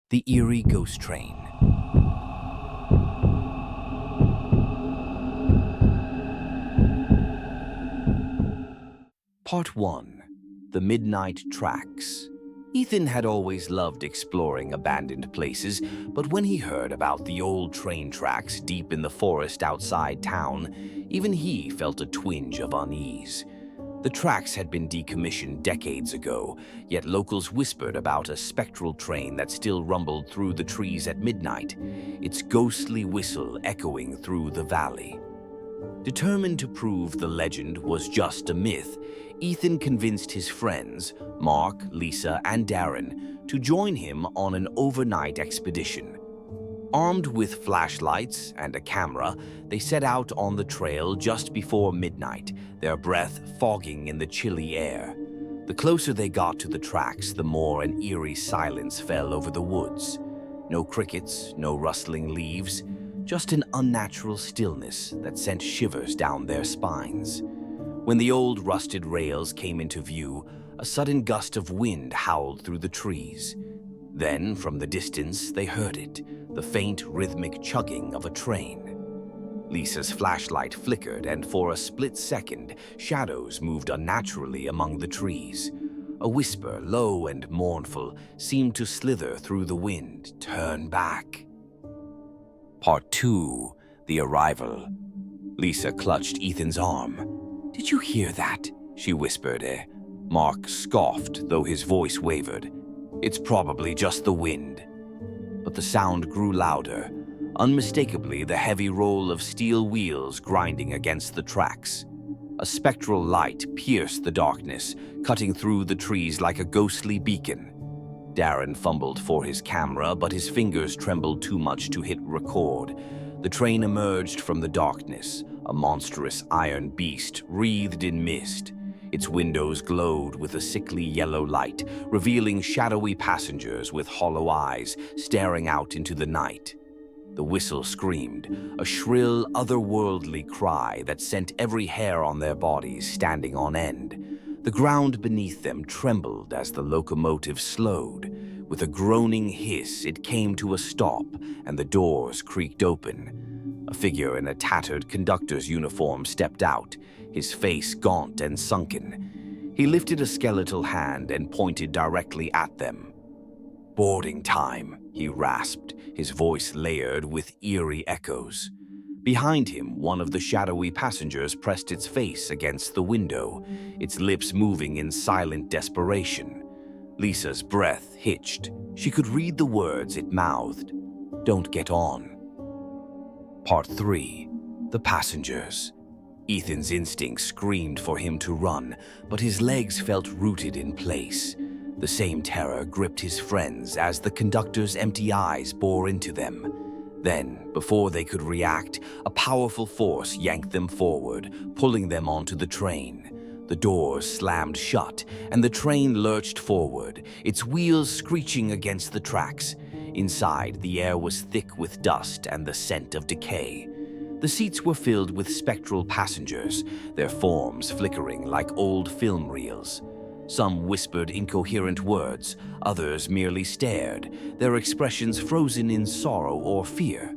The Eerie Ghost Train. Part 1. The Midnight Tracks. Ethan had always loved exploring abandoned places, but when he heard about the old train tracks deep in the forest outside town, even he felt a twinge of unease. The tracks had been decommissioned decades ago, yet locals whispered about a spectral train that still rumbled through the trees at midnight, its ghostly whistle echoing through the valley. Determined to prove the legend was just a myth, Ethan convinced his friends, Mark, Lisa, and Darren, to join him on an overnight expedition. Armed with flashlights and a camera, they set out on the trail just before midnight, their breath fogging in the chilly air. The closer they got to the tracks, the more an eerie silence fell over the woods. No crickets, no rustling leaves, just an unnatural stillness that sent shivers down their spines. When the old rusted rails came into view, a sudden gust of wind howled through the trees. Then, from the distance, they heard it, the faint rhythmic chugging of a train. Lisa's flashlight flickered, and for a split second, shadows moved unnaturally among the trees. A whisper, low and mournful, seemed to slither through the wind. "Turn back." Part 2. The Arrival. Lisa clutched Ethan's arm. "Did you hear that?" she whispered. Mark scoffed, though his voice wavered. "It's probably just the wind." But the sound grew louder, unmistakably the heavy roll of steel wheels grinding against the tracks. A spectral light pierced the darkness, cutting through the trees like a ghostly beacon. Darren fumbled for his camera, but his fingers trembled too much to hit record. The train emerged from the darkness, a monstrous iron beast wreathed in mist. Its windows glowed with a sickly yellow light, revealing shadowy passengers with hollow eyes staring out into the night. The whistle screamed, a shrill, otherworldly cry that sent every hair on their bodies standing on end. The ground beneath them trembled as the locomotive slowed. With a groaning hiss, it came to a stop, and the doors creaked open. A figure in a tattered conductor's uniform stepped out, his face gaunt and sunken. He lifted a skeletal hand and pointed directly at them. "Boarding time," he rasped, his voice layered with eerie echoes. Behind him, one of the shadowy passengers pressed its face against the window, its lips moving in silent desperation. Lisa's breath hitched. She could read the words it mouthed. "Don't get on." Part 3. The Passengers. Ethan's instincts screamed for him to run, but his legs felt rooted in place. The same terror gripped his friends as the conductor's empty eyes bore into them. Then, before they could react, a powerful force yanked them forward, pulling them onto the train. The doors slammed shut, and the train lurched forward, its wheels screeching against the tracks. Inside, the air was thick with dust and the scent of decay. The seats were filled with spectral passengers, their forms flickering like old film reels. Some whispered incoherent words, others merely stared, their expressions frozen in sorrow or fear.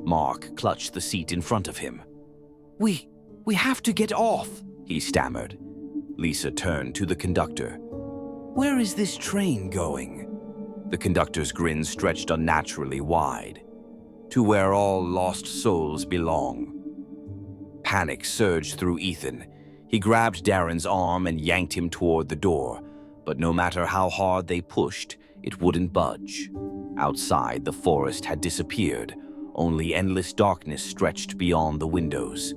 Mark clutched the seat in front of him. We have to get off," he stammered. Lisa turned to the conductor. "Where is this train going?" The conductor's grin stretched unnaturally wide. "To where all lost souls belong." Panic surged through Ethan. He grabbed Darren's arm and yanked him toward the door, but no matter how hard they pushed, it wouldn't budge. Outside, the forest had disappeared. Only endless darkness stretched beyond the windows.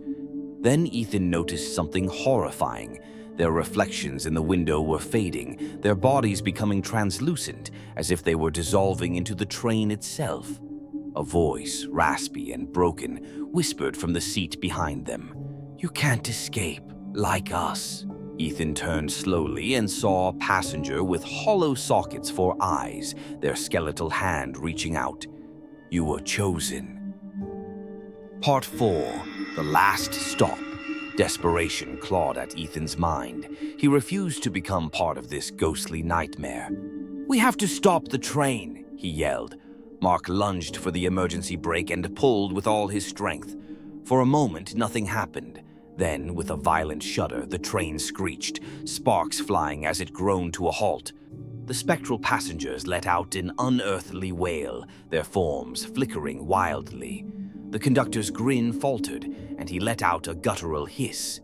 Then Ethan noticed something horrifying. Their reflections in the window were fading, their bodies becoming translucent, as if they were dissolving into the train itself. A voice, raspy and broken, whispered from the seat behind them. "You can't escape like us." Ethan turned slowly and saw a passenger with hollow sockets for eyes, their skeletal hand reaching out. "You were chosen." Part 4. The Last Stop. Desperation clawed at Ethan's mind. He refused to become part of this ghostly nightmare. "We have to stop the train," he yelled. Mark lunged for the emergency brake and pulled with all his strength. For a moment, nothing happened. Then, with a violent shudder, the train screeched, sparks flying as it groaned to a halt. The spectral passengers let out an unearthly wail, their forms flickering wildly. The conductor's grin faltered, and he let out a guttural hiss.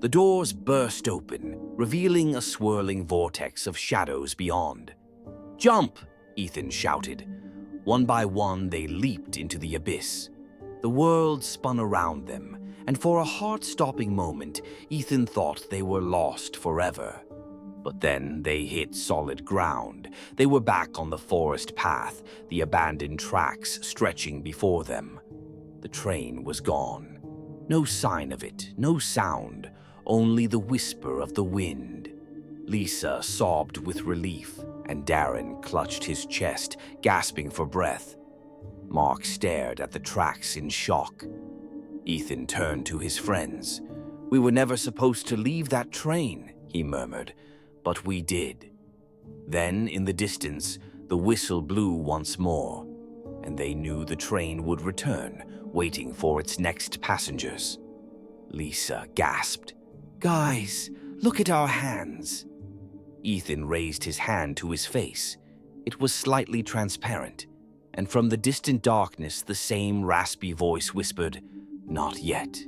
The doors burst open, revealing a swirling vortex of shadows beyond. "Jump!" Ethan shouted. One by one, they leaped into the abyss. The world spun around them, and for a heart-stopping moment, Ethan thought they were lost forever. But then they hit solid ground. They were back on the forest path, the abandoned tracks stretching before them. The train was gone. No sign of it, no sound, only the whisper of the wind. Lisa sobbed with relief, and Darren clutched his chest, gasping for breath. Mark stared at the tracks in shock. Ethan turned to his friends. "We were never supposed to leave that train," he murmured, "but we did." Then, in the distance, the whistle blew once more, and they knew the train would return, waiting for its next passengers. Lisa gasped. "Guys, look at our hands." Ethan raised his hand to his face. It was slightly transparent, and from the distant darkness the same raspy voice whispered, "Not yet."